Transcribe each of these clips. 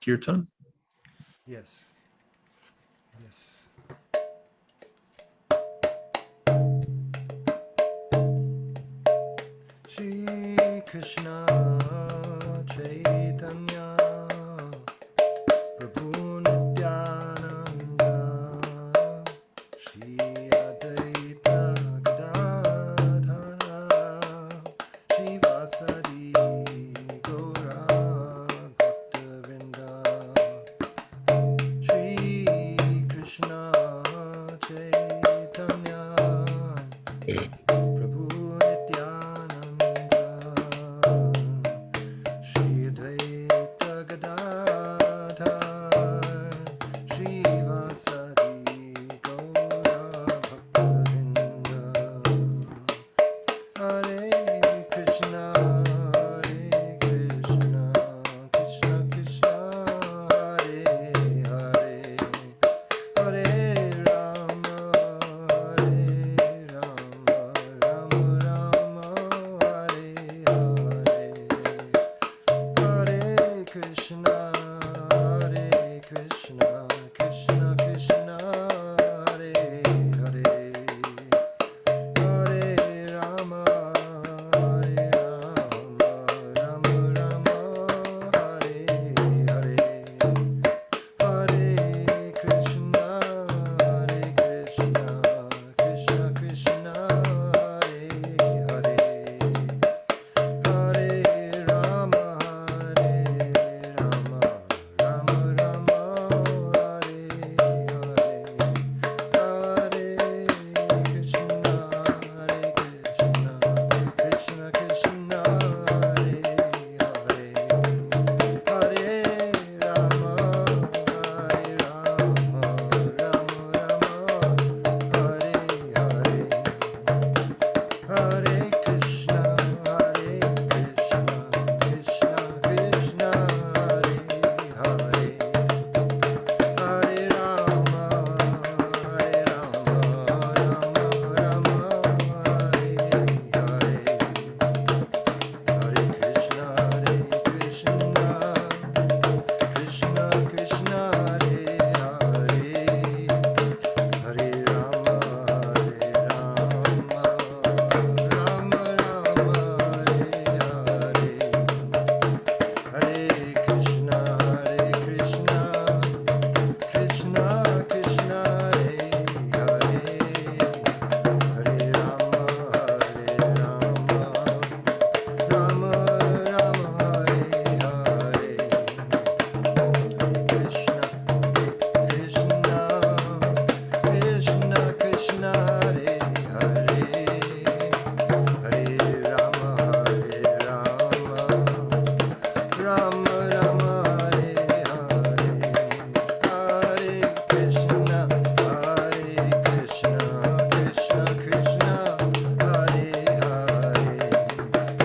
Kirtan? Yes. Yes. Shri Krishna Chaitanya Prabhu Nityananda Shri Advaita Gadadhara Shri Vasari Gaura Bhaktavinda Shri Krishna Chaitanya Prabhu Nityananda Shri Advaita Gadadhar Shri Vasari Gaura Bhaktavinda Hare Krishna Krishna Krishna Hare Hare Hare Rama Rama Rama Hare Hare Hare Krishna Krishna Krishna Hare Hare Hare Rama Rama Rama Hare Hare Hare Krishna Krishna Krishna Hare Hare Hare Rama Rama Rama Hare Hare Hare Krishna Krishna Krishna Hare Hare Hare Rama Rama Hare Hare Hare Krishna Krishna Krishna Hare Hare Hare Rama Rama Hare Hare Hare Krishna Krishna Krishna Hare Hare Hare Rama Rama Hare Hare Hare Krishna Krishna Krishna Hare Hare Hare Rama Rama Hare Hare Krishna Krishna Krishna Hare Hare Hare Rama Rama Hare Hare Hare Krishna Krishna Krishna Hare Hare Hare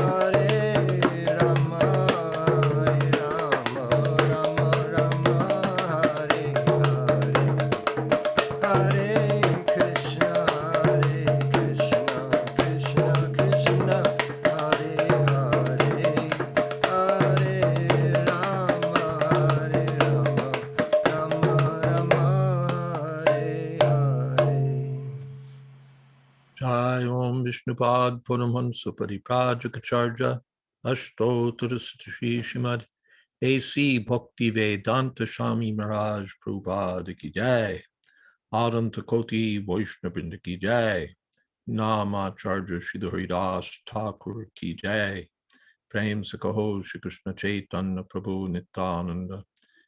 Rama Rama Hare Hare Hare Krishna Krishna Krishna Hare Hare Hare Rama Rama Hare Hare Jai Om Vishnupad Paramhansa Pariprajakacharya Ashtottara Sri Srimad A.C. Bhakti Vedanta Swami Maharaj Prabhupada Ki Jai Adanta Koti Vaishnavrinda Ki Jai Namacharya Sridhar Haridas Thakur Ki Jai Prem Sakaho Shri Krishna Chaitanya Prabhu Nityananda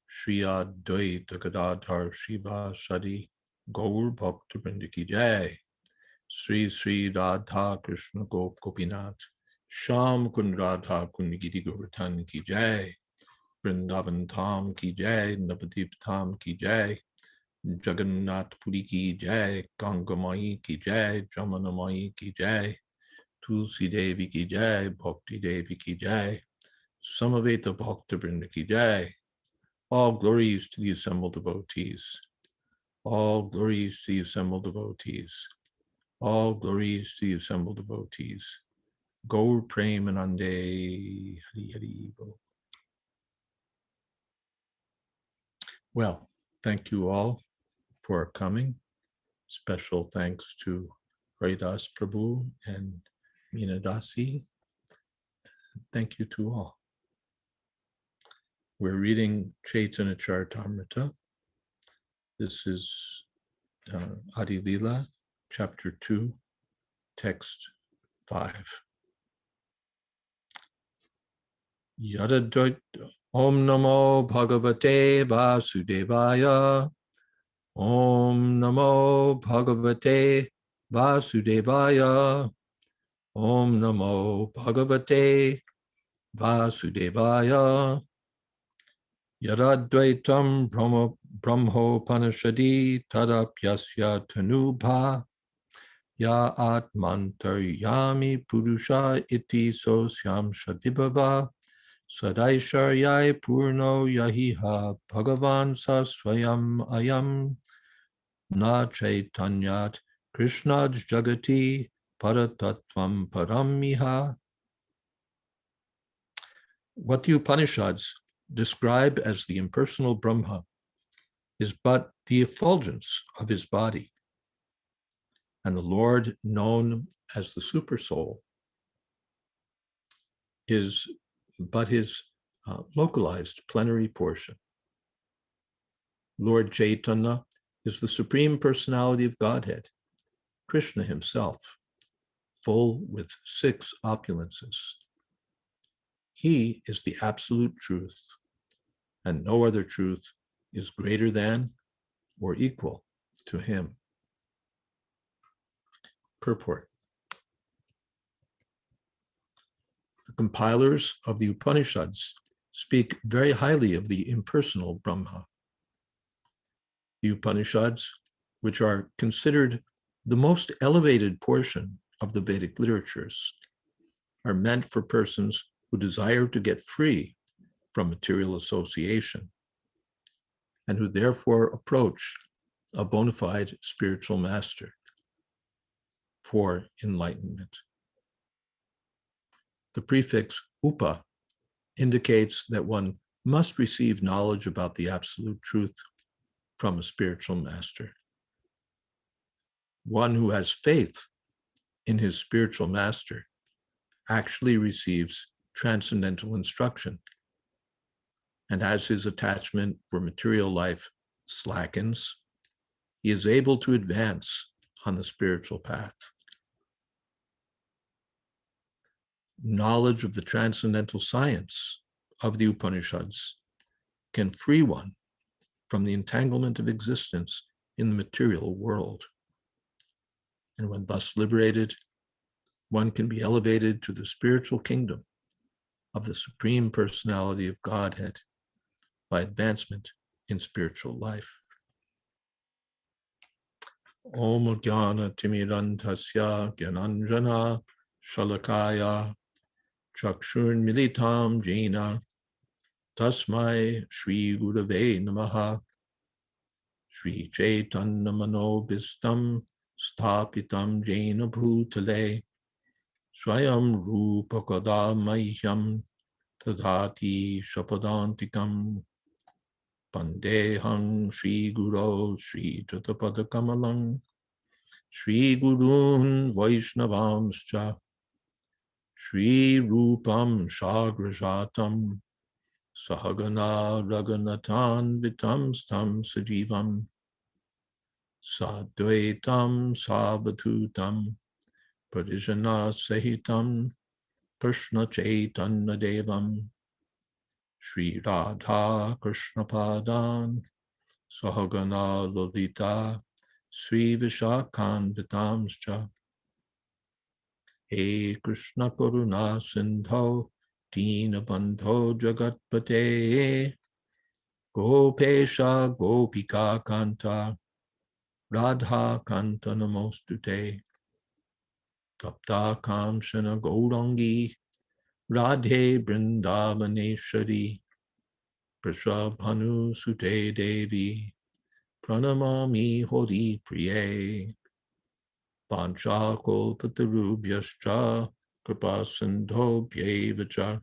Shri Advaita Gadadhar Shiva Sadi Gaur Bhaktivinoda Ki Jai Sri Sri Radha Krishna Gopinath Sham Kund Radha Kund Giri Govardhan Ki Jai Vrindavan Tham Ki Jai Navadip Tham Ki Jai Jagannath Puri Ki Jai Ganga Mai Ki Jai Jamana Mai Ki Jai Tulsi Devi Ki Jai Bhakti Devi Ki Jai Samaveta Bhaktivinoda Ki Jai. All glories to the assembled devotees. All glories to the assembled devotees. All glories to the assembled devotees. Gaur Premanande. Hari Hari Bol. Well, thank you all for coming. Special thanks to Haridas Prabhu and Meena Dasi. Thank you to all. We're reading Caitanya Caritamrta. This is Adi Lila, chapter 2, text 5. Yadadvaita Om Namo Bhagavate Vasudevaya. Om Namo Bhagavate Vasudevaya. Om Namo Bhagavate Vasudevaya. Yadadvaitam Brahmopanishadi Tadapyasya Tanubha Ya Atmantaryami Purusha Iti Sosyam Shadibhava Sadaisharyai Purno Yahiha Bhagavan Sasvayam Ayam Na Chaitanyat Krishnad Jagati Paratatvam Paramiha. What the Upanishads describe as the impersonal Brahma is but the effulgence of his body, and the Lord, known as the Supersoul, is but his localized plenary portion. Lord Chaitanya is the Supreme Personality of Godhead, Krishna himself, full with 6 opulences. He is the absolute truth, and no other truth is greater than or equal to him. Purport. The compilers of the Upanishads speak very highly of the impersonal Brahma. The Upanishads, which are considered the most elevated portion of the Vedic literatures, are meant for persons who desire to get free from material association and who therefore approach a bona fide spiritual master for enlightenment. The prefix upa indicates that one must receive knowledge about the absolute truth from a spiritual master. One who has faith in his spiritual master actually receives transcendental instruction, and as his attachment for material life slackens, he is able to advance on the spiritual path. Knowledge of the transcendental science of the Upanishads can free one from the entanglement of existence in the material world. And when thus liberated, one can be elevated to the spiritual kingdom of the Supreme Personality of Godhead by advancement in spiritual life. Om Jnana Timirantasya Gyananjana Shalakaya Chakshur Militam Jena Tasmai Shri Gurave Namaha. Shri Chaitanya Manobhistam Stapitam Jena Bhutale Swayam Rupa Kadamahyam Tadhati Shapadantikam Pandehang Shri Guru Shri Jatapada Kamalang Shri Gurun Vaishnavamscha Shri Rupam Shagrajatam Sahagana Raganatan Vitam Stam Sajivam Sadvaitam Savatutam Parijana Sahitam Krishna Chaitanya Devam Shri Radha Krishna Padan Sahagana Lolita Sri Vishakan Vitamscha. He Krishna Karuna Sindho Dina Bandho Jagatpate Gopesha Gopika Kanta Radha Kanta Namostute Tapta Kamshana Gaurangi Radhe Brindavaneshwari Prashabhanu Sute Devi Pranamami Hori Priye Panchakolpatarubhyascha Kripa Sindho Bhyevacha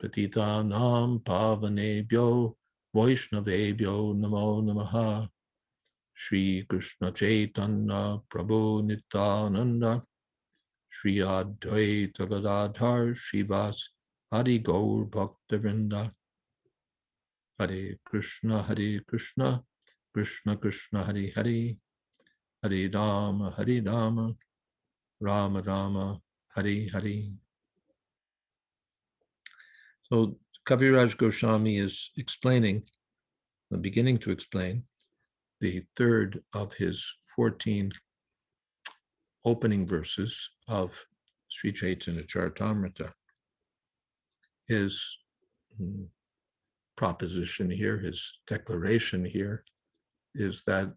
Patitanam Pavanebhyo Vaishnavebhyo Namo Namaha Shri Krishna Chaitanya Prabhu Nityananda Shri Advaita Gadadhar Shivas Adi Gaur Bhaktivinoda Hare Krishna Krishna Krishna Hare Hare Hare Rama Rama Rama Hare Hare. So Kaviraj Goswami is beginning to explain the third of his 14 opening verses of Sri Chaitanya Charitamrta. His proposition here, his declaration here, is that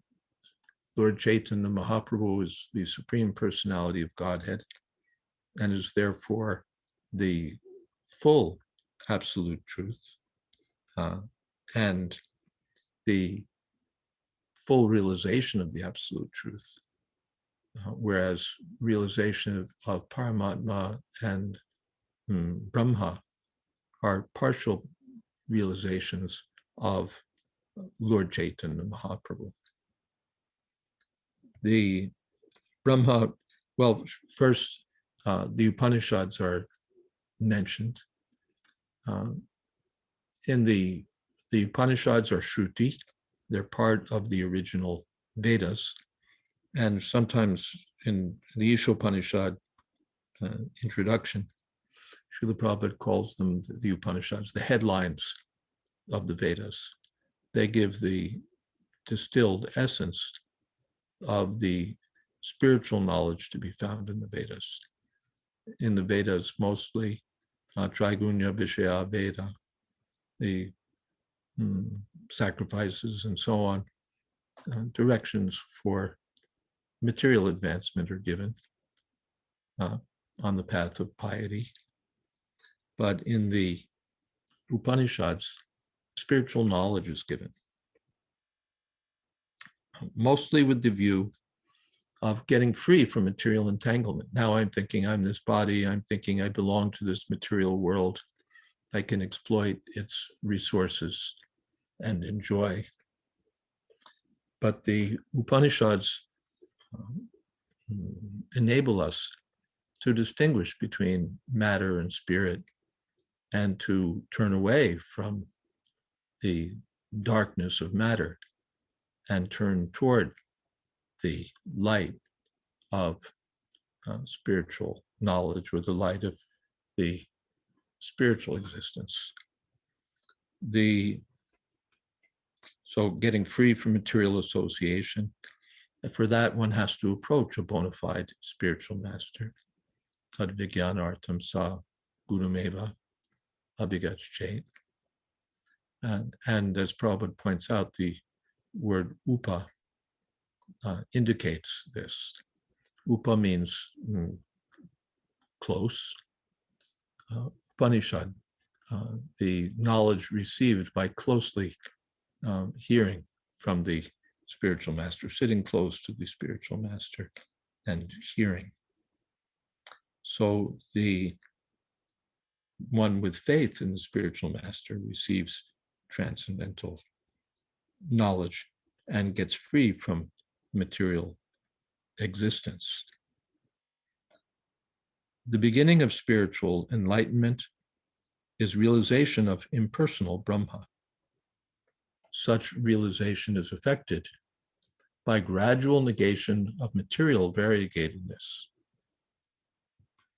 Lord Chaitanya Mahaprabhu is the Supreme Personality of Godhead and is therefore the full absolute truth and the full realization of the absolute truth, whereas realization of Paramatma and Brahma are partial realizations of Lord Chaitanya Mahaprabhu. The Brahma, well, first, the Upanishads are mentioned. In the Upanishads are Shruti. They're part of the original Vedas. And sometimes in the Ishopanishad introduction, Srila Prabhupada calls them the Upanishads, the headlines of the Vedas. They give the distilled essence of the spiritual knowledge to be found in the Vedas. In the Vedas, mostly Trigunya Vishaya Veda, the sacrifices and so on, directions for material advancement are given on the path of piety. But in the Upanishads, spiritual knowledge is given, mostly with the view of getting free from material entanglement. Now I'm thinking I'm this body, I'm thinking I belong to this material world, I can exploit its resources and enjoy. But the Upanishads enable us to distinguish between matter and spirit and to turn away from the darkness of matter and turn toward the light of spiritual knowledge, or the light of the spiritual existence. So getting free from material association, and for that one has to approach a bona fide spiritual master. Tad Vigyanartam Sa Gurumeva Abhigachet. And as Prabhupada points out, the word upa indicates this. Upa means close. Upanishad, the knowledge received by closely hearing from the spiritual master, sitting close to the spiritual master and hearing. So the one with faith in the spiritual master receives transcendental knowledge and gets free from material existence. The beginning of spiritual enlightenment is realization of impersonal Brahma. Such realization is effected by gradual negation of material variegatedness.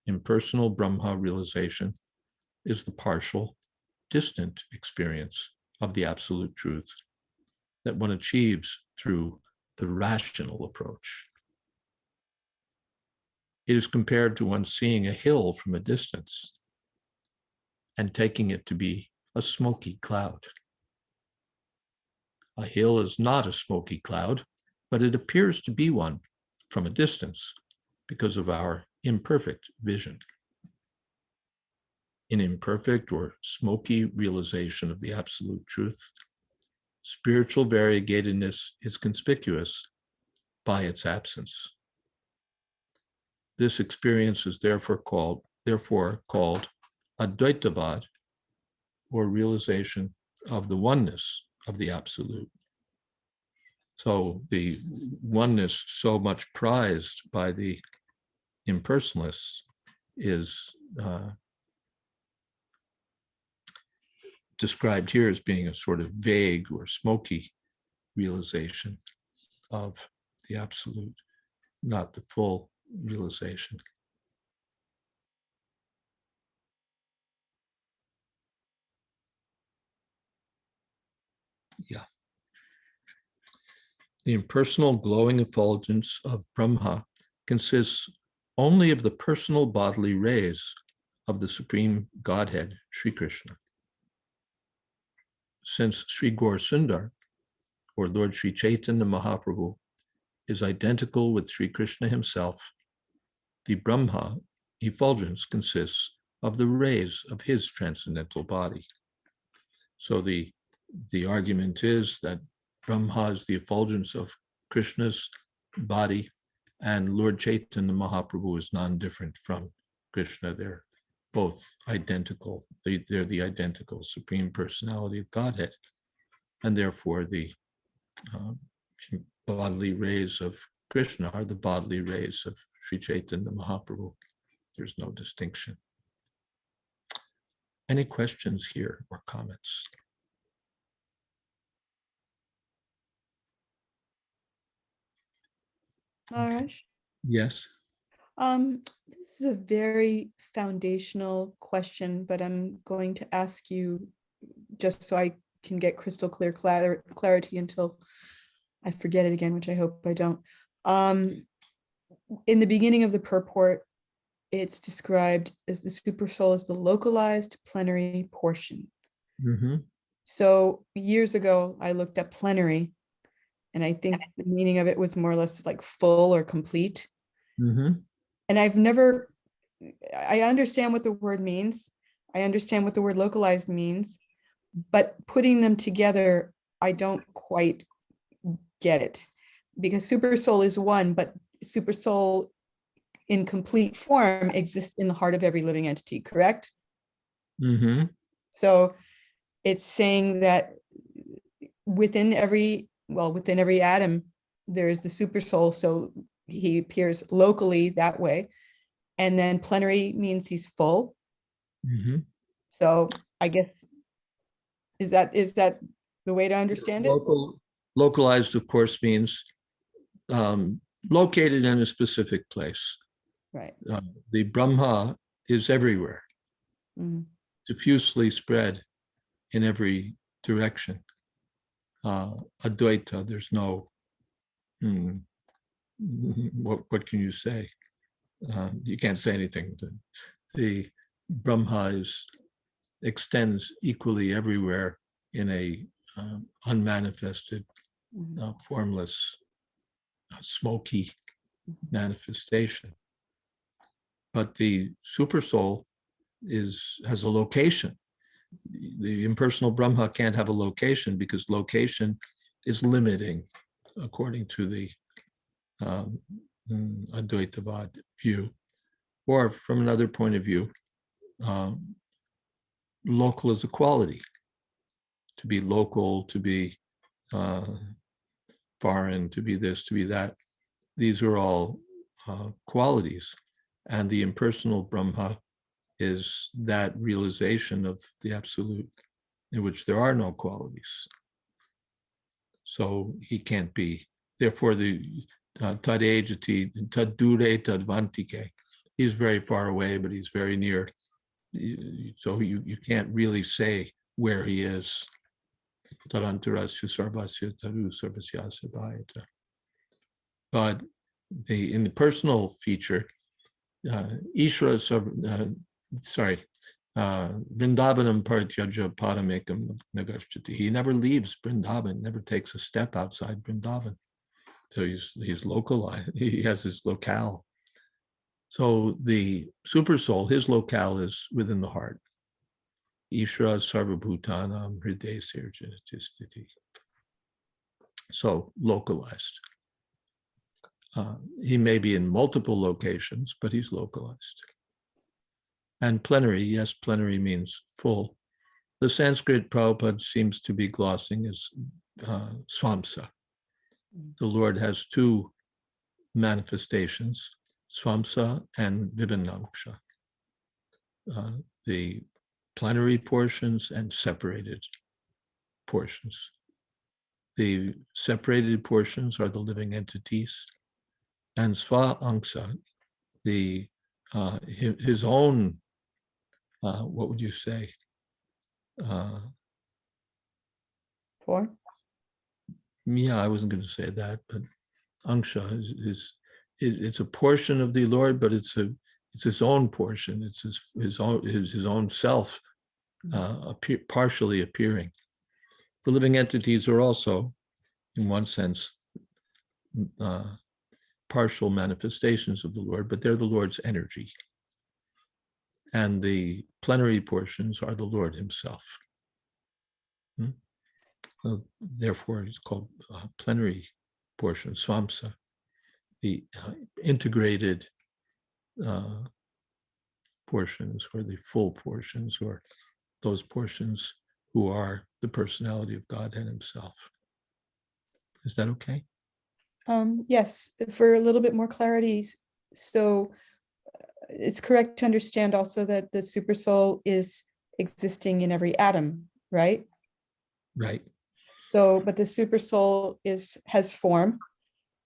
Impersonal Brahma realization is the partial, distant experience of the absolute truth that one achieves through the rational approach. It is compared to one seeing a hill from a distance and taking it to be a smoky cloud. A hill is not a smoky cloud, but it appears to be one from a distance because of our imperfect vision. In imperfect or smoky realization of the absolute truth, spiritual variegatedness is conspicuous by its absence. This experience is therefore called Advaitavad, or realization of the oneness of the Absolute. So the oneness so much prized by the impersonalists is described here as being a sort of vague or smoky realization of the Absolute, not the full realization. Yeah. The impersonal glowing effulgence of Brahma consists only of the personal bodily rays of the Supreme Godhead, Sri Krishna. Since Sri Gaur Sundar, or Lord Sri Chaitanya Mahaprabhu, is identical with Sri Krishna himself, the Brahma effulgence consists of the rays of his transcendental body. So the argument is that Brahma is the effulgence of Krishna's body, and Lord Chaitanya Mahaprabhu is non-different from Krishna. They're both identical. They're the identical Supreme Personality of Godhead, and therefore the bodily rays of Krishna are the bodily rays of Sri Chaitanya Mahaprabhu. There's no distinction. Any questions here or comments? Maharaj, Yes. this is a very foundational question, but I'm going to ask you just so I can get crystal clear clarity until I forget it again, which I hope I don't. In the beginning of the purport, it's described as the super soul as the localized plenary portion. Mm-hmm. So years ago, I looked at plenary, and I think the meaning of it was more or less like full or complete. Mm-hmm. And I understand what the word means. I understand what the word localized means, but putting them together, I don't quite get it, because super soul is one, but super soul in complete form exists in the heart of every living entity, correct? Mm-hmm. So it's saying that within every atom, there's the super soul. So he appears locally that way. And then plenary means he's full. Mm-hmm. So I guess, is that the way to understand it? Localized, of course, means located in a specific place. Right. The Brahma is everywhere, diffusely spread in every direction. Advaita, there's no, what can you say? You can't say anything. The Brahma extends equally everywhere in a unmanifested, formless, smoky manifestation. But the super soul has a location. The impersonal Brahma can't have a location because location is limiting, according to the Advaitavad view. Or from another point of view, local is a quality. To be local, to be foreign, to be this, to be that. These are all qualities. And the impersonal Brahma is that realization of the Absolute in which there are no qualities. So he can't be. Therefore, the tadejati, tadure tadvantike. He's very far away, but he's very near. So you can't really say where he is. Tarantarasya sarvasya taru sarvasyasya bhayata. But in the personal feature, Vrindavanam parityaja paramekam nagashtati. He never leaves Vrindavan, never takes a step outside Vrindavan. So he's localized, he has his locale. So the super soul, his locale is within the heart. Ishra sarvabhutanam hriday sirjanatistiti. So localized. He may be in multiple locations, but he's localized. And plenary, yes, plenary means full. The Sanskrit Prabhupada seems to be glossing is swamsa. The Lord has two manifestations, swamsa and vibhanamsha. The plenary portions and separated portions. The separated portions are the living entities, and swa-angsa, his own, what would you say? Form? Yeah, I wasn't going to say that, but angsha it's a portion of the Lord, but it's his own portion. It's his own self partially appearing. The living entities are also, in one sense, partial manifestations of the Lord, but they're the Lord's energy. And the plenary portions are the Lord himself. Therefore, it's called plenary portion, swamsa, the integrated portions, or the full portions, or those portions who are the personality of Godhead himself. Is that okay? Yes, for a little bit more clarity. So it's correct to understand also that the super soul is existing in every atom, right? Right. So, but the super soul has form,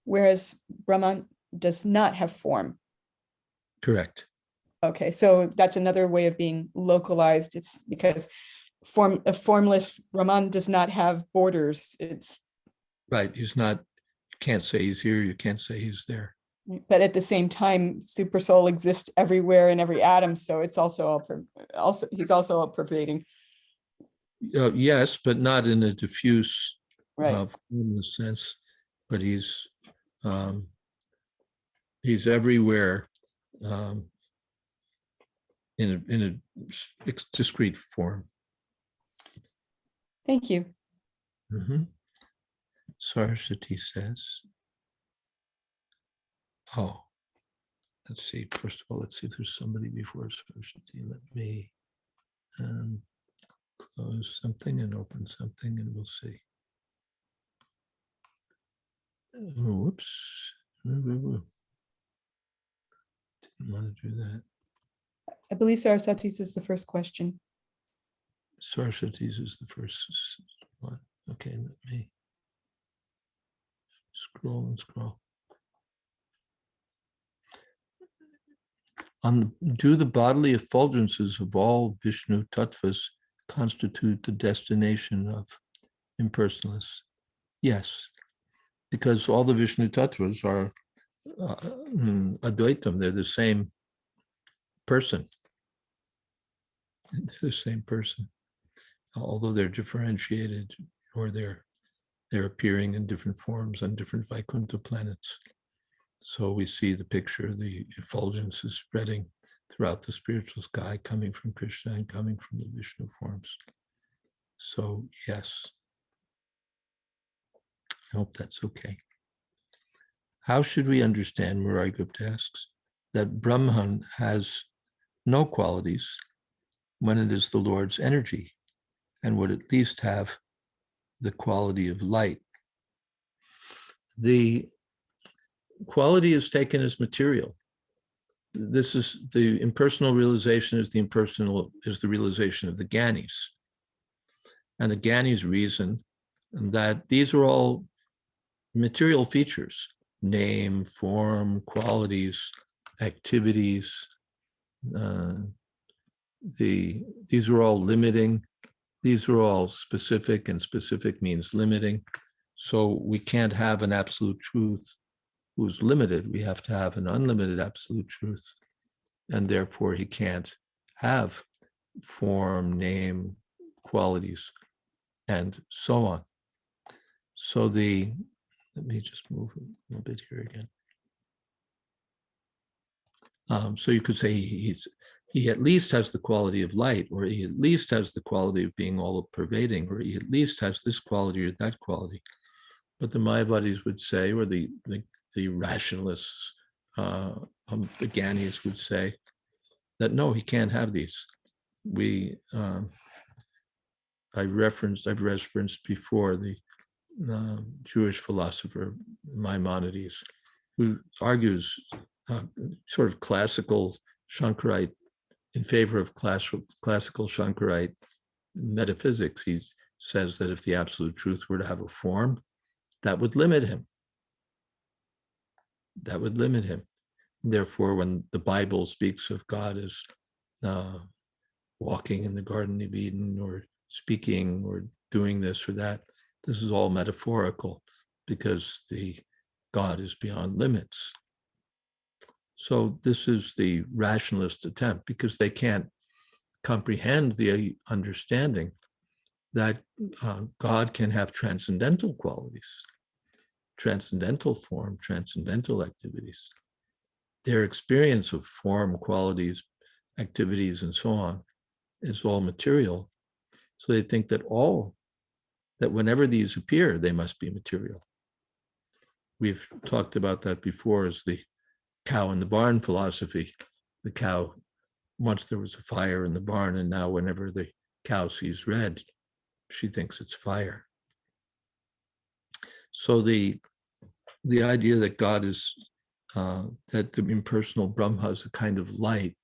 whereas Brahman does not have form. Correct. Okay, so that's another way of being localized. It's because a formless Brahman does not have borders. It's right. He's not. You can't say he's here. You can't say he's there. But at the same time, super soul exists everywhere in every atom. So it's also he's also all pervading. Yes, but not in a diffuse, right, formless sense. But he's everywhere in a discrete form. Thank you. Saraswati says, oh, let's see. First of all, let's see if there's somebody before Saraswati. Let me close something and open something, and we'll see. Oh, whoops. Didn't want to do that. I believe Saraswati's is the first question. Saraswati's is the first one. Okay, let me scroll and scroll. Do the bodily effulgences of all Vishnu tattvas constitute the destination of impersonalists? Yes, because all the Vishnu tattvas are Advaitam. They're the same person. They're the same person, although they're differentiated, or they're appearing in different forms on different Vaikuntha planets. So we see the picture, the effulgence is spreading throughout the spiritual sky, coming from Krishna and coming from the Vishnu forms. So yes, I hope that's okay. How should we understand, Murari Gupta asks, that Brahman has no qualities when it is the Lord's energy and would at least have the quality of light? The quality is taken as material. This is the impersonal realization is the realization of the Gyanis. And the Gyanis reason that these are all material features, name, form, qualities, activities. These are all limiting. These are all specific, and specific means limiting. So we can't have an absolute truth who's limited. We have to have an unlimited absolute truth. And therefore he can't have form, name, qualities, and so on. So let me just move a little bit here again. So you could say he at least has the quality of light, or he at least has the quality of being all pervading, or he at least has this quality or that quality. But the Mayavadis would say, or the the rationalists, the Gyanis would say that no, he can't have these. I've referenced before the Jewish philosopher Maimonides, who argues sort of classical Shankarite in favor of classical Shankarite metaphysics. He says that if the absolute truth were to have a form, that would limit him. That would limit him. Therefore, when the Bible speaks of God as walking in the Garden of Eden or speaking or doing this or that, this is all metaphorical because the God is beyond limits. So this is the rationalist attempt, because they can't comprehend the understanding that God can have transcendental qualities, transcendental form, transcendental activities. Their experience of form, qualities, activities, and so on is all material. So they think that whenever these appear, they must be material. We've talked about that before as the cow in the barn philosophy. The cow, once there was a fire in the barn, and now whenever the cow sees red, she thinks it's fire. So the idea that God is, that the impersonal Brahma is a kind of light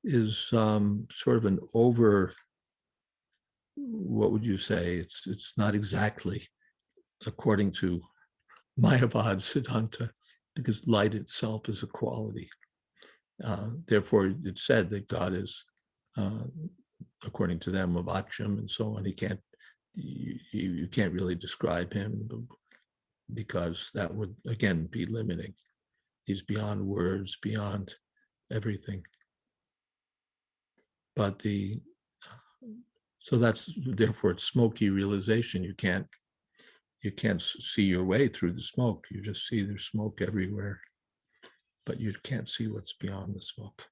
is sort of an over, what would you say? It's not exactly according to Mayavad Siddhanta, because light itself is a quality. Therefore, it's said that God is, according to them, avachyam and so on. You can't really describe him because that would, again, be limiting. He's beyond words, beyond everything. But so that's, therefore, it's smoky realization. You can't see your way through the smoke. You just see there's smoke everywhere, but you can't see what's beyond the smoke.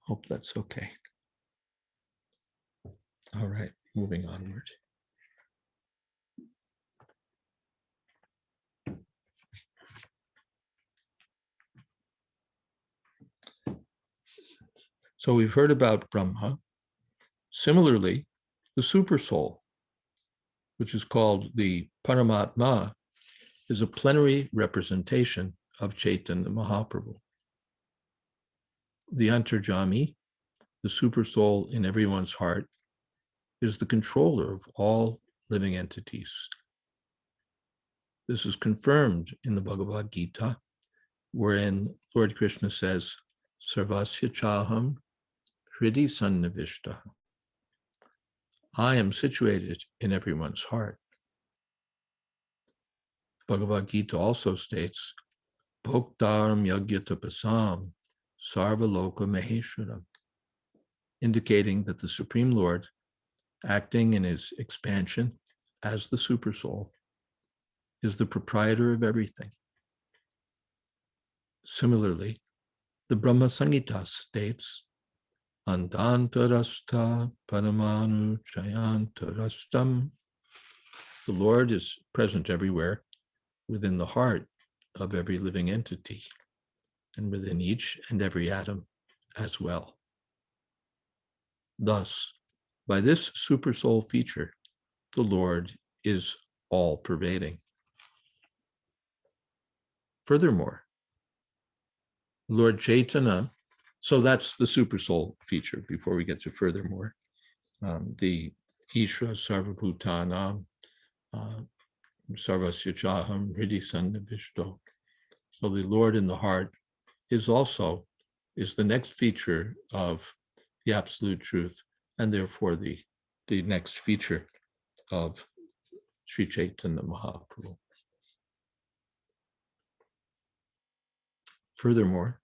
Hope that's okay. All right, moving onward. So we've heard about Brahma. Similarly, the Supersoul, which is called the Paramatma, is a plenary representation of Chaitanya Mahaprabhu. The Antarjami, the Supersoul in everyone's heart, is the controller of all living entities. This is confirmed in the Bhagavad Gita, wherein Lord Krishna says, Sarvasya Chaham Hridi Sannivishta. I am situated in everyone's heart. Bhagavad Gita also states, Bhoktaram Yagyatapasam Sarvaloka Maheshwaram, indicating that the Supreme Lord, acting in his expansion as the Supersoul, is the proprietor of everything. Similarly, the Brahma Samhita states, Andantarasta Paramanu Chayantarastam. The Lord is present everywhere, within the heart of every living entity, and within each and every atom as well. Thus, by this Supersoul feature, the Lord is all-pervading. Furthermore, Lord Chaitanya, so that's the Supersoul feature. Before we get to furthermore, the Ishra Sarvabhutanam Sarvasya Chaham Hridi Sannivishto. So the Lord in the heart is the next feature of the absolute truth, and therefore the next feature of Sri Chaitanya Mahaprabhu. Furthermore,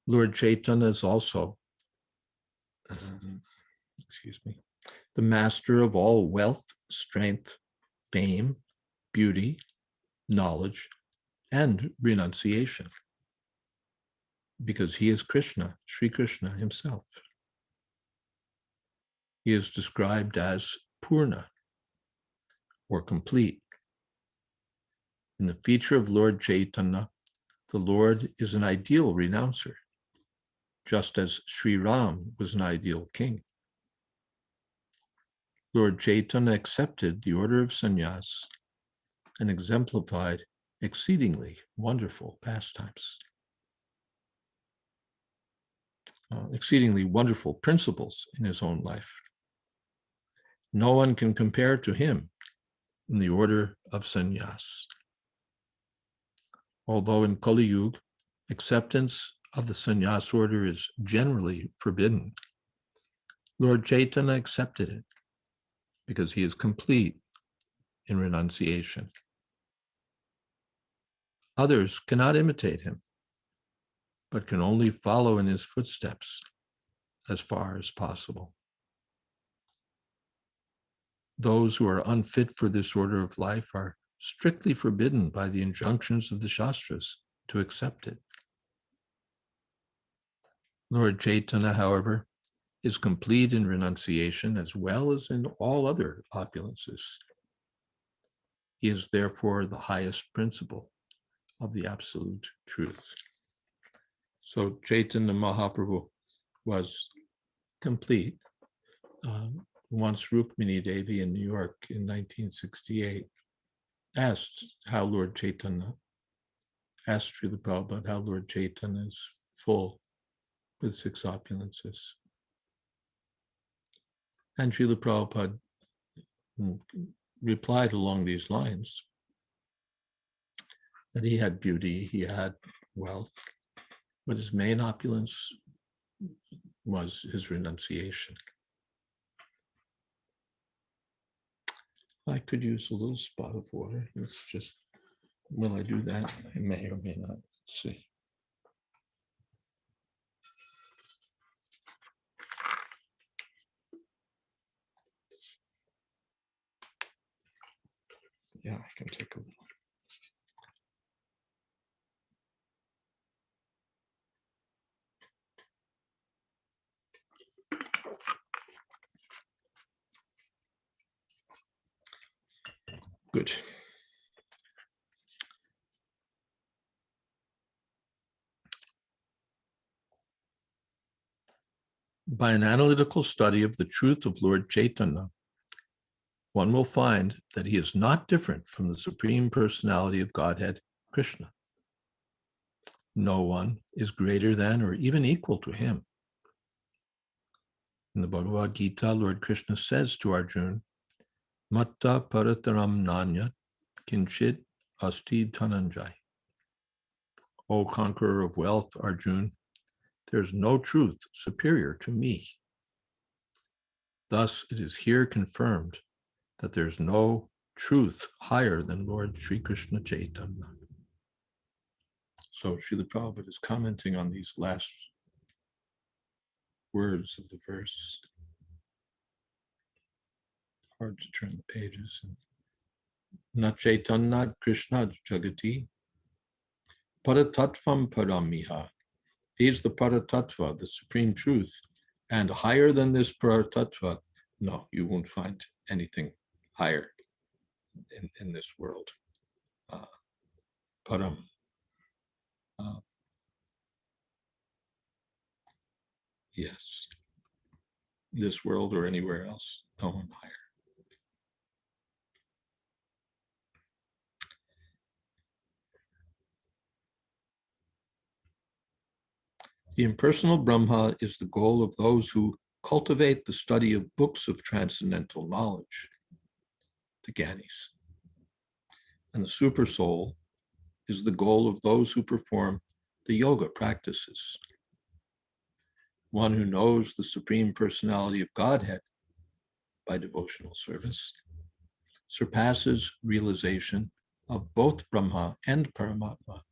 Lord Chaitanya is also, the master of all wealth, strength, fame, beauty, knowledge, and renunciation, because he is Krishna, Sri Krishna himself. He is described as Purna, or complete. In the feature of Lord Chaitanya, the Lord is an ideal renouncer, just as Sri Ram was an ideal king. Lord Chaitanya accepted the order of sannyas and exemplified exceedingly wonderful pastimes, exceedingly wonderful principles in his own life. No one can compare to him in the order of sannyas. Although in Kali Yuga, acceptance of the sannyas order is generally forbidden, Lord Chaitanya accepted it because he is complete in renunciation. Others cannot imitate him, but can only follow in his footsteps as far as possible. Those who are unfit for this order of life are strictly forbidden by the injunctions of the Shastras to accept it. Lord Chaitanya, however, is complete in renunciation as well as in all other opulences. He is therefore the highest principle of the absolute truth. So Chaitanya Mahaprabhu was complete. Once Rukmini Devi in New York in 1968 asked how Lord Chaitanya, asked Srila Prabhupada how Lord Chaitanya is full with 6 opulences. And Srila Prabhupada replied along these lines, that he had beauty, he had wealth, but his main opulence was his renunciation. I could use a little spot of water. Let's just, will I do that? I may or may not. Let's see. Yeah, I can take a little. Good. By an analytical study of the truth of Lord Chaitanya, one will find that he is not different from the Supreme Personality of Godhead, Krishna. No one is greater than or even equal to him. In the Bhagavad Gita, Lord Krishna says to Arjuna, Matta parataram nanyat kinchit asti dhananjay. O conqueror of wealth, Arjuna, there's no truth superior to me. Thus, it is here confirmed that there's no truth higher than Lord Sri Krishna Chaitanya. So Srila Prabhupada is commenting on these last words of the verse. Hard to turn the pages. Na Chaitanya Krishna Jagati Paratatvam Paramiha. He is the Paratattva, the supreme truth. And higher than this Paratattva, no, you won't find anything higher in this world. Param. Yes. This world or anywhere else, no one higher. The impersonal Brahma is the goal of those who cultivate the study of books of transcendental knowledge, the Gyanis. And the super soul is the goal of those who perform the yoga practices. One who knows the Supreme Personality of Godhead by devotional service surpasses realization of both Brahma and Paramatma,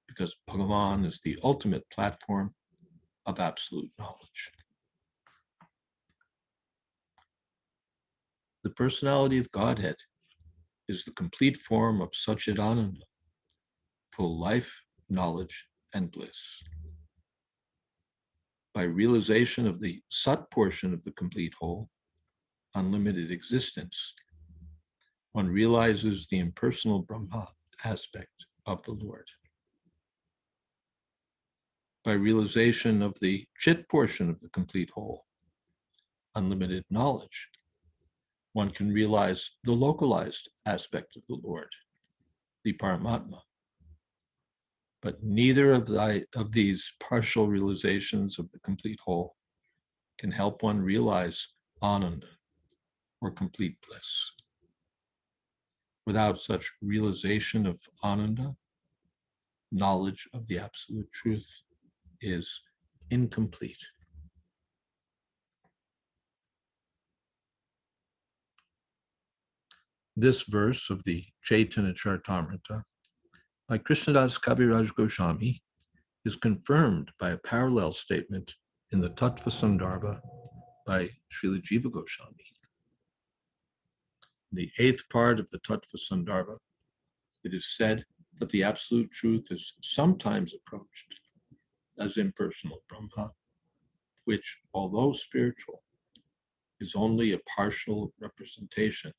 because Bhagavan is the ultimate platform of absolute knowledge. The personality of Godhead is the complete form of Satchidananda, full life, knowledge, and bliss. By realization of the Sat portion of the complete whole, unlimited existence, one realizes the impersonal Brahma aspect of the Lord. By realization of the chit portion of the complete whole, unlimited knowledge, one can realize the localized aspect of the Lord, the Paramatma. But neither of these partial realizations of the complete whole can help one realize Ananda, or complete bliss. Without such realization of Ananda, knowledge of the absolute truth is incomplete. This verse of the Chaitanya Caritamrta by Krishnadas Kaviraj Goswami is confirmed by a parallel statement in the Tattva Sandarbha by Srila Jiva Goswami. In the 8th part of the Tattva Sandarbha, it is said that the absolute truth is sometimes approached as impersonal Brahma, which, although spiritual, is only a partial representation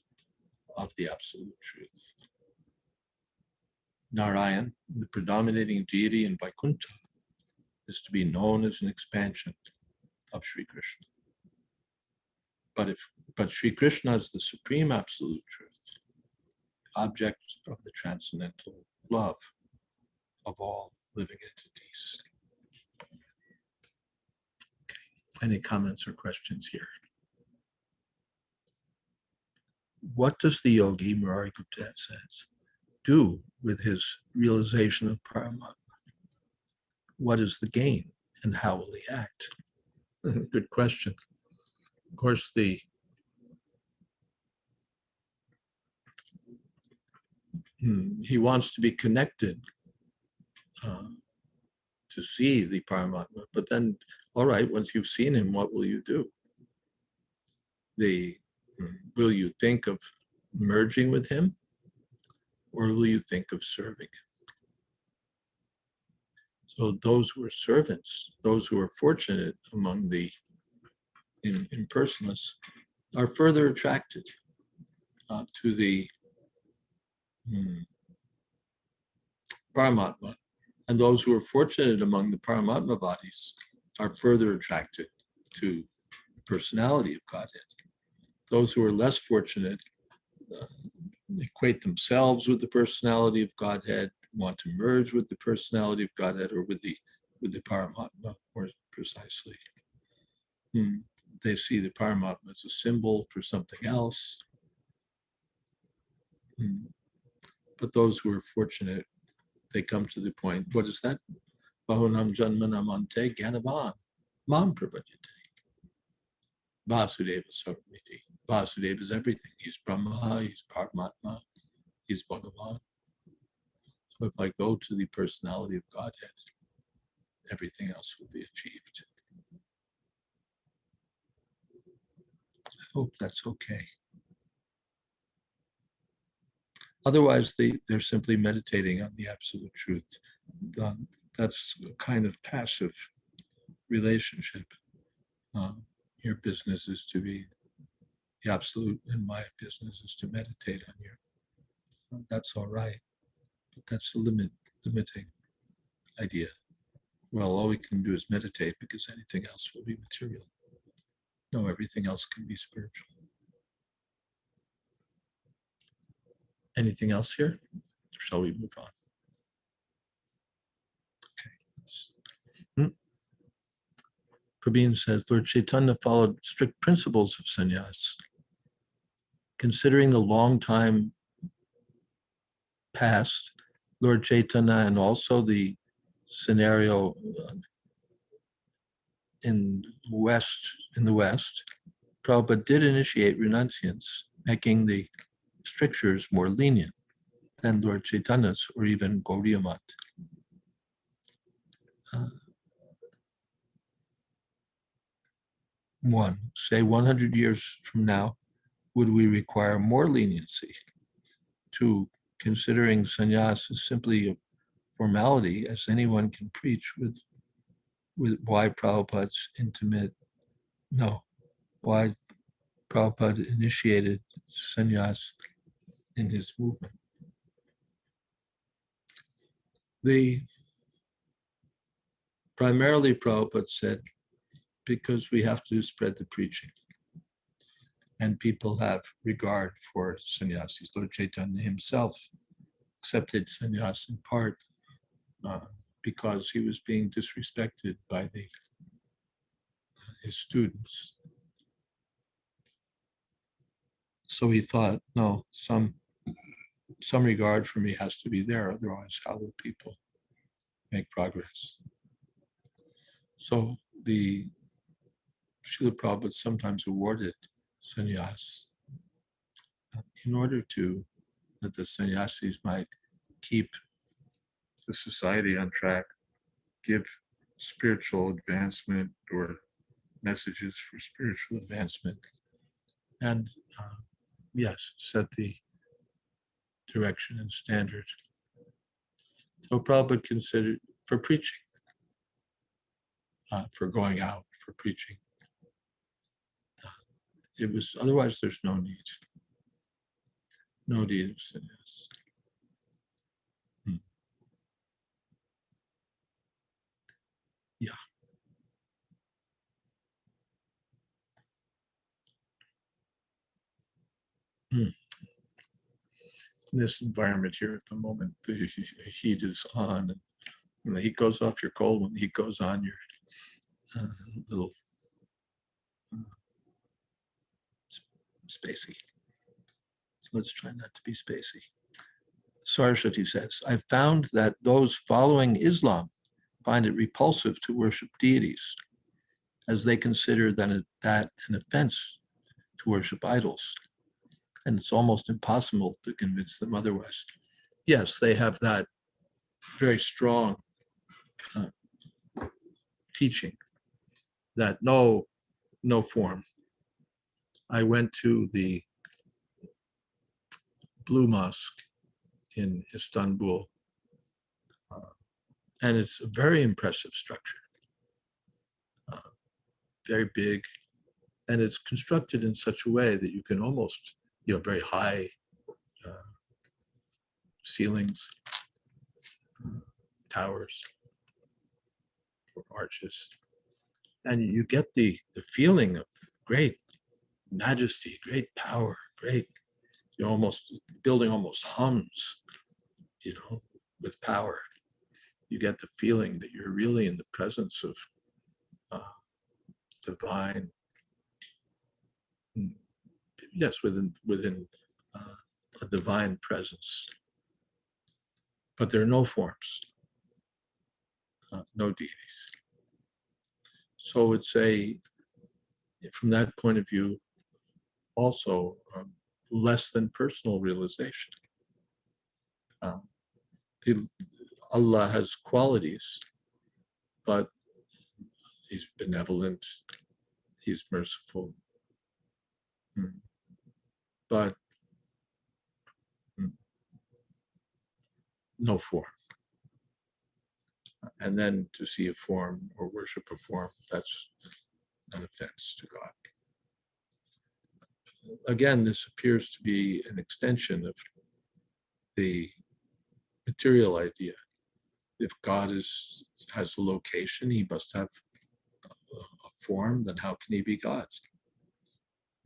of the absolute truth. Narayan, the predominating deity in Vaikuntha, is to be known as an expansion of Sri Krishna. But Sri Krishna is the supreme absolute truth, object of the transcendental love of all living entities. Any comments or questions here? What does the yogi, Murari Gupta says, do with his realization of Paramatma? What is the gain and how will he act? Good question. Of course, he wants to be connected to see the Paramatma, but then, all right, once you've seen him, what will you do? Will you think of merging with him, or will you think of serving him? So those who are servants, those who are fortunate among the impersonalists, are further attracted to the Paramatma. And those who are fortunate among the Paramatma bodies are further attracted to the personality of Godhead. Those who are less fortunate equate themselves with the personality of Godhead, want to merge with the personality of Godhead or with the Paramatma more precisely. They see the Paramatma as a symbol for something else. But those who are fortunate, they come to the point, what is that? Bahunam janmanam ante gyanavan mam prabhajate. Vasudeva Sarvamiti. Vasudeva is everything. He's Brahma, he's Paramatma, he's Bhagavan. So if I go to the personality of Godhead, everything else will be achieved. I hope that's okay. Otherwise, they're simply meditating on the absolute truth. That's a kind of passive relationship. Your business is to be the absolute, and my business is to meditate on you. That's all right, but that's a limiting idea. Well, all we can do is meditate because anything else will be material. No, everything else can be spiritual. Anything else here? Shall we move on? Okay. Prabin says, Lord Chaitanya followed strict principles of sannyas. Considering the long time past, Lord Chaitanya and also the scenario in the West, Prabhupada did initiate renunciants, making the strictures more lenient than Lord Chaitanya's or even Gaudiya Math. Say 100 years from now, would we require more leniency? Two, considering sannyas as simply a formality, as anyone can preach with why Prabhupada's why Prabhupada initiated sannyas in his movement. Primarily Prabhupada said, because we have to spread the preaching. And people have regard for sannyasis. Lord Chaitanya himself accepted sannyas in part because he was being disrespected by his students. So he thought, no, some regard for me has to be there, otherwise how will people make progress? So the Srila Prabhupada sometimes awarded sannyas in order that the sannyasis might keep the society on track, give spiritual advancement or messages for spiritual advancement, and yes, set the direction and standard. So Prabhupada considered for preaching, for going out, for preaching. It was, otherwise there's no need. No need of sannyas. Yeah. In this environment here at the moment, the heat is on. And when the heat goes off, you're cold. When the heat goes on, you're a little spacey. So let's try not to be spacey. Saraswati says, I've found that those following Islam find it repulsive to worship deities, as they consider that an offense to worship idols. And it's almost impossible to convince them otherwise. Yes, they have that very strong teaching that no form. I went to the Blue Mosque in Istanbul, and it's a very impressive structure, very big, and it's constructed in such a way that you can almost, very high ceilings, towers, arches, and you get the feeling of great majesty, great power, great, almost building almost hums, with power. You get the feeling that you're really in the presence of divine, yes, within a divine presence. But there are no forms, no deities. So it's from that point of view, also less than personal realization. Allah has qualities, but he's benevolent, he's merciful, but no form. And then to see a form or worship a form, that's an offense to God. Again, this appears to be an extension of the material idea. If God has a location, he must have a form, then how can he be God?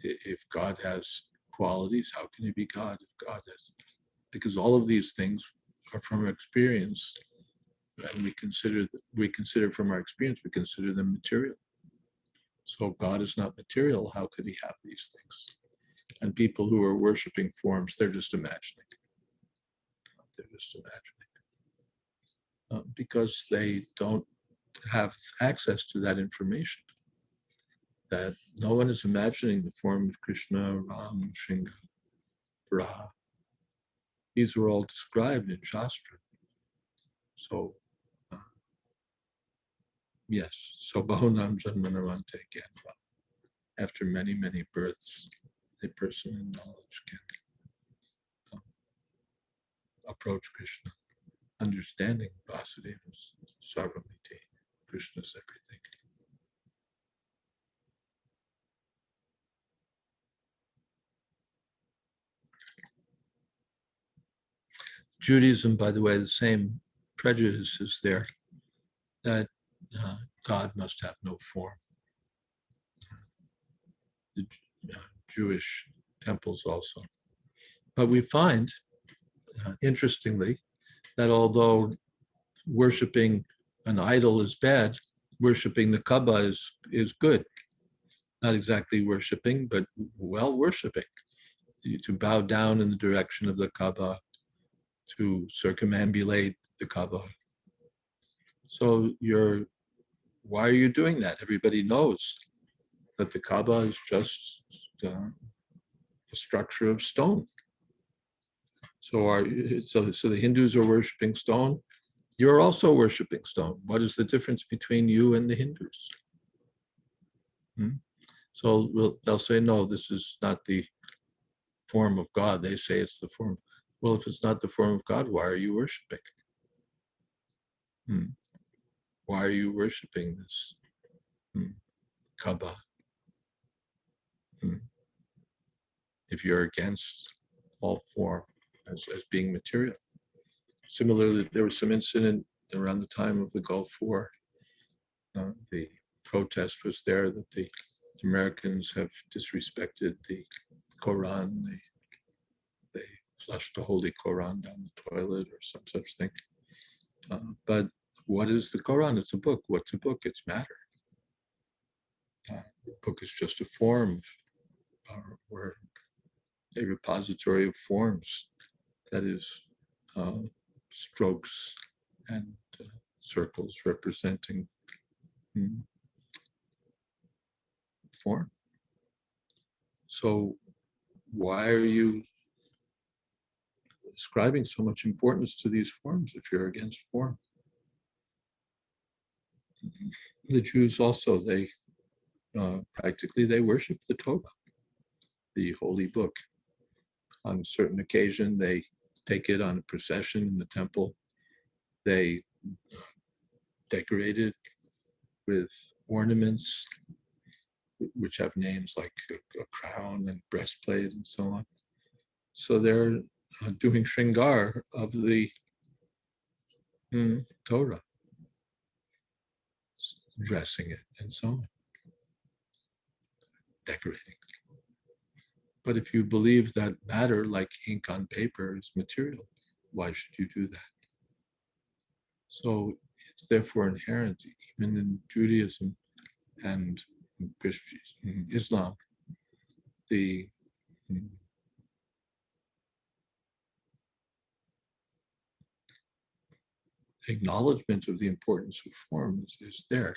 If God has qualities, how can he be God? If God has, because all of these things are from experience, and we consider from our experience, we consider them material. So God is not material. How could he have these things? And people who are worshiping forms, they're just imagining. They're just imagining. Because they don't have access to that information. That no one is imagining the form of Krishna, Ram, Shinga, Braha. These were all described in Shastra. So, yes, so Bahunam Janmanavante Gyanva. After many, many births, a person in knowledge can approach Krishna, understanding Vasudeva's sovereignty, Krishna's everything. Judaism, by the way, the same prejudice is there that God must have no form. The Jewish temples also. But we find, interestingly, that although worshiping an idol is bad, worshiping the Kaaba is good. Not exactly worshiping, but well worshiping. To bow down in the direction of the Kaaba, to circumambulate the Kaaba. So why are you doing that? Everybody knows that the Kaaba is just a structure of stone. So the Hindus are worshiping stone. You're also worshiping stone. What is the difference between you and the Hindus? So they'll say, no, this is not the form of God. They say it's the form. Well, if it's not the form of God, why are you worshiping? Why are you worshiping this Kaaba? If you're against all form as being material. Similarly, there was some incident around the time of the Gulf War. The protest was there that the Americans have disrespected the Quran. They flushed the Holy Quran down the toilet or some such thing. But what is the Quran? It's a book. What's a book? It's matter. The book is just a form or a repository of forms that is strokes and circles representing form. So why are you ascribing so much importance to these forms if you're against form? The Jews also, they practically they worship the Torah, the holy book. On a certain occasion, they take it on a procession in the temple. They decorate it with ornaments which have names like a crown and breastplate and so on. So they're doing shringar of the Torah, dressing it and so on, decorating. But if you believe that matter, like ink on paper, is material, why should you do that? So it's therefore inherent, even in Judaism and in Islam, the acknowledgement of the importance of form is there.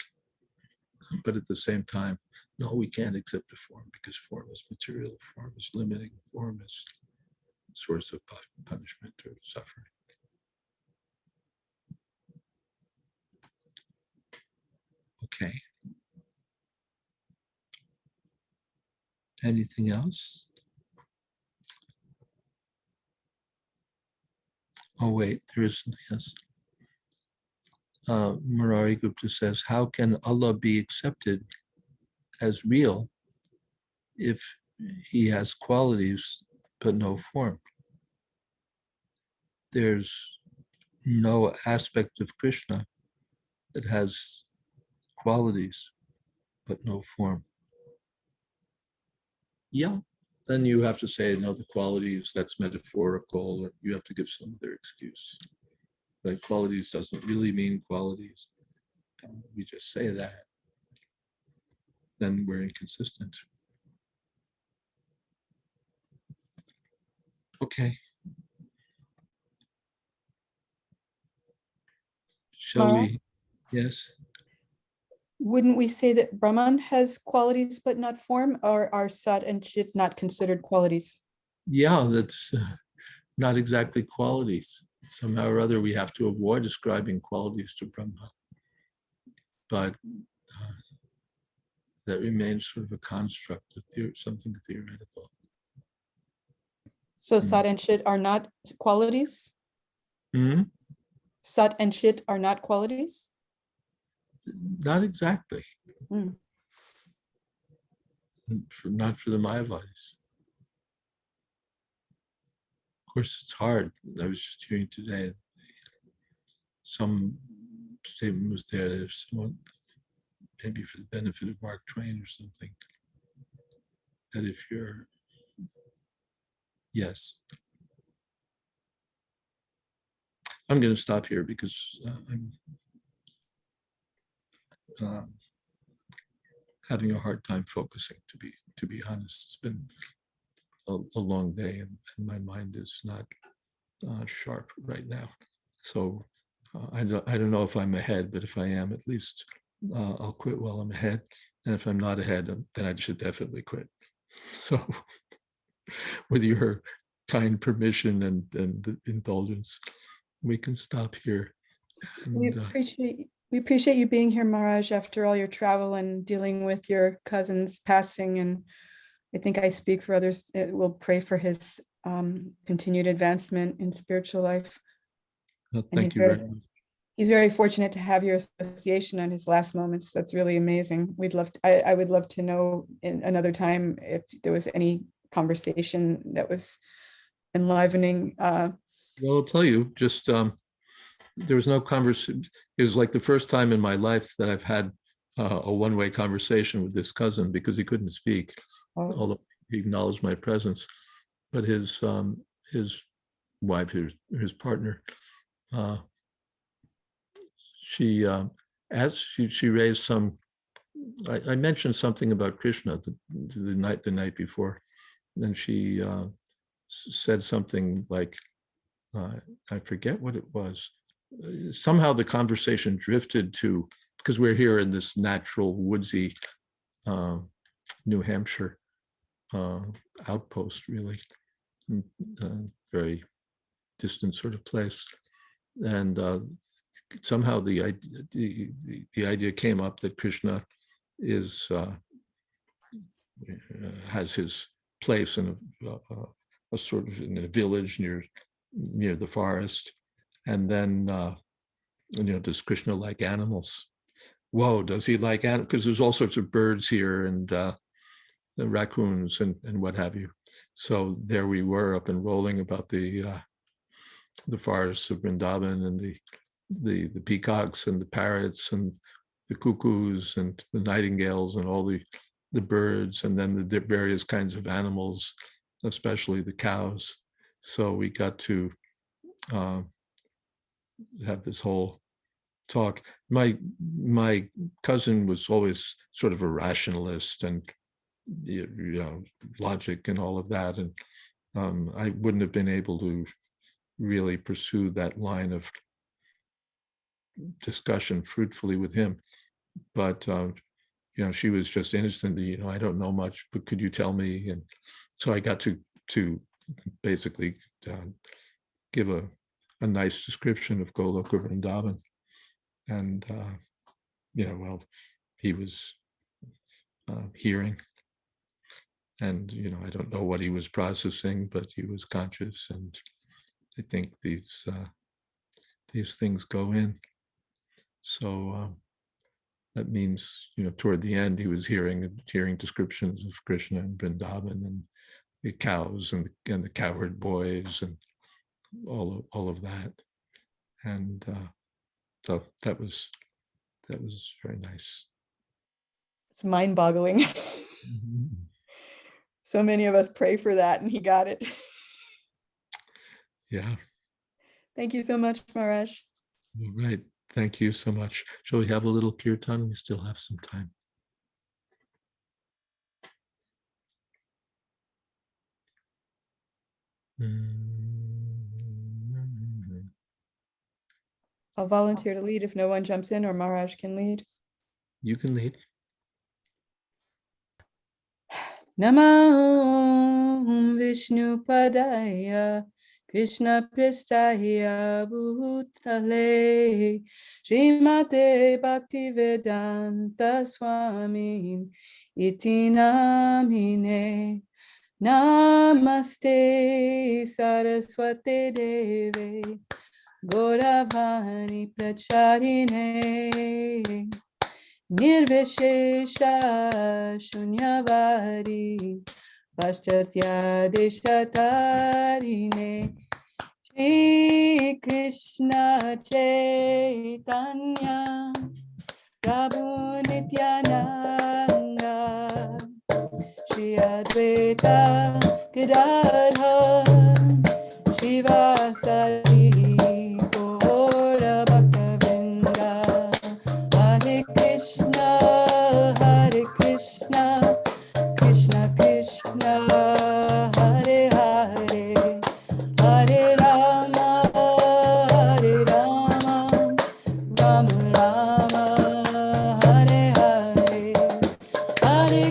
But at the same time, no, we can't accept a form because form is material, form is limiting, form is a source of punishment or suffering. Okay. Anything else? Oh, wait, there is something else. Murari Gupta says, how can Allah be accepted as real if he has qualities but no form? There's no aspect of Krishna that has qualities but no form. Yeah, then you have to say, no, the qualities, that's metaphorical, or you have to give some other excuse. Like qualities doesn't really mean qualities. We just say that. Then we're inconsistent. Okay. Shall we? Yes. Wouldn't we say that Brahman has qualities but not form, or are Sat and Chit not considered qualities? Yeah, that's not exactly qualities. Somehow or other, we have to avoid ascribing qualities to Brahma. But that remains sort of a construct, something theoretical. So Sat and Chit are not qualities? Sat and Chit are not qualities? Not exactly. Mm. Not for the Mayavadis. Of course, it's hard. I was just hearing today, some statement was there, there's someone, maybe for the benefit of Mark Twain or something, that if you're, yes. I'm going to stop here because I'm having a hard time focusing, to be honest. It's been a long day, and my mind is not sharp right now. So I don't know if I'm ahead, but if I am, at least I'll quit while I'm ahead. And if I'm not ahead, then I should definitely quit. So with your kind permission and indulgence, we can stop here. We appreciate you being here, Maharaj, after all your travel and dealing with your cousin's passing. And I think I speak for others. We'll pray for his continued advancement in spiritual life. Thank you very much. He's very fortunate to have your association on his last moments. That's really amazing. I would love to know in another time if there was any conversation that was enlivening. Well, I'll tell you, just there was no conversation. It was like the first time in my life that I've had a one-way conversation with this cousin, because he couldn't speak, although he acknowledged my presence. But his wife, his partner, she raised some. I mentioned something about Krishna the night before, and she said something like, I forget what it was. Somehow the conversation drifted to, because we're here in this natural woodsy New Hampshire outpost, really, very distant sort of place, and somehow the idea came up that Krishna has his place in a sort of in a village near the forest, and then does Krishna like animals? Whoa, does he like animals? Because there's all sorts of birds here, and the raccoons and what have you. So there we were, up and rolling about the forests of Vrindavan, and the peacocks and the parrots and the cuckoos and the nightingales and all the birds, and then the various kinds of animals, especially the cows. So we got to have this whole talk. My cousin was always sort of a rationalist, and logic and all of that, and I wouldn't have been able to really pursue that line of discussion fruitfully with him. But she was just innocently, I don't know much, but could you tell me? And so I got to basically give a nice description of Goloka Vrindavan. And well, he was hearing, and I don't know what he was processing, but he was conscious, and I think these things go in. So that means, toward the end, he was hearing descriptions of Krishna and Vrindavan, and the cows and the cowherd boys, and all of that. And so that was very nice. It's mind-boggling. Mm-hmm. So many of us pray for that, and he got it. Yeah. Thank you so much, Maharaj. All right. Thank you so much. Shall we have a little kirtan? We still have some time. I'll volunteer to lead if no one jumps in, or Maharaj can lead. You can lead. Namo Vishnu Padaya Krishna Pristaya Bhutale Srimate Bhaktivedanta Swami Iti Namine Namaste Saraswate Deve Gauravani Pracharine Nirvishesha Shunyavadi Paschatya Deshtatarine Shri Krishna Chaitanya Prabhu Nityananda Shri Advaita Gadadhar Shivasari Gaura Bhaktavinda Hare Krishna Krishna Krishna Hare Hare Hare Rama Rama Rama Hare Hare Hare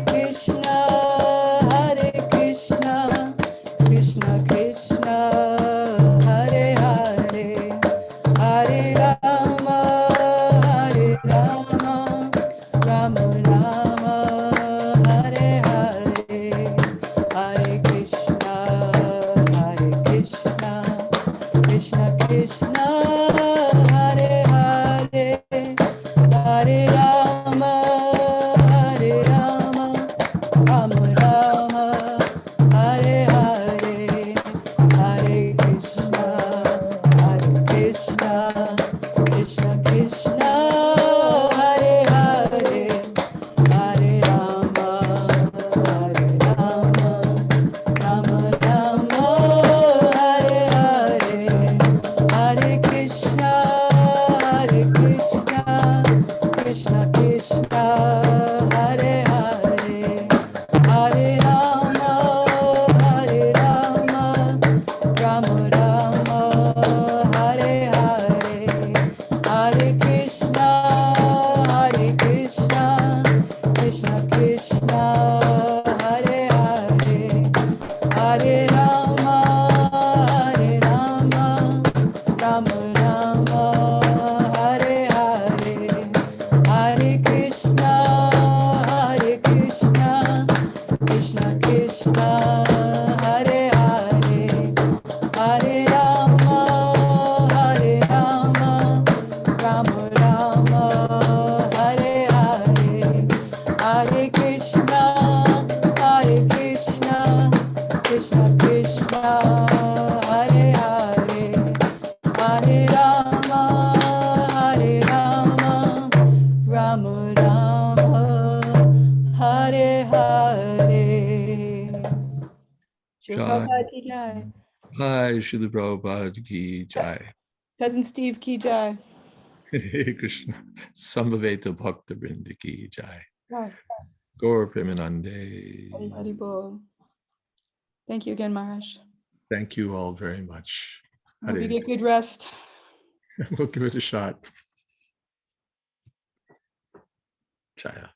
Krishna Krishna Krishna Hare Hare Hare Rama Rama Rama Hare Hare Hare Krishna Krishna Krishna Hare Hare Hare Rama Rama Rama Hare Hare Hare Krishna Krishna Krishna Hare Hare Hare Rama Rama Rama Hare Hare Hare Krishna Krishna Krishna Hare Hare Hare Rama Rama Rama Hare Hare Hare Krishna Krishna Krishna Hare Hare Hare Rama Rama Rama Hare Hare Hare Krishna Krishna Krishna Hare Hare Hare Rama Rama Rama Hare Hare Hare Krishna Krishna Krishna Hare Hare Hare Rama Rama Rama Hare Hare. Shri Prabhupada ki jai. Hi, Srila Prabhupada ki jai. Cousin Steve ki jai. Hare Krishna. Sambhaveta Bhakta Vrinda ki jai. Jai. Gaur Premanande. Hari Hari Bol. Thank you again, Maharaj. Thank you all very much. Hope you Hare. get good rest. We'll give it a shot. Jaya.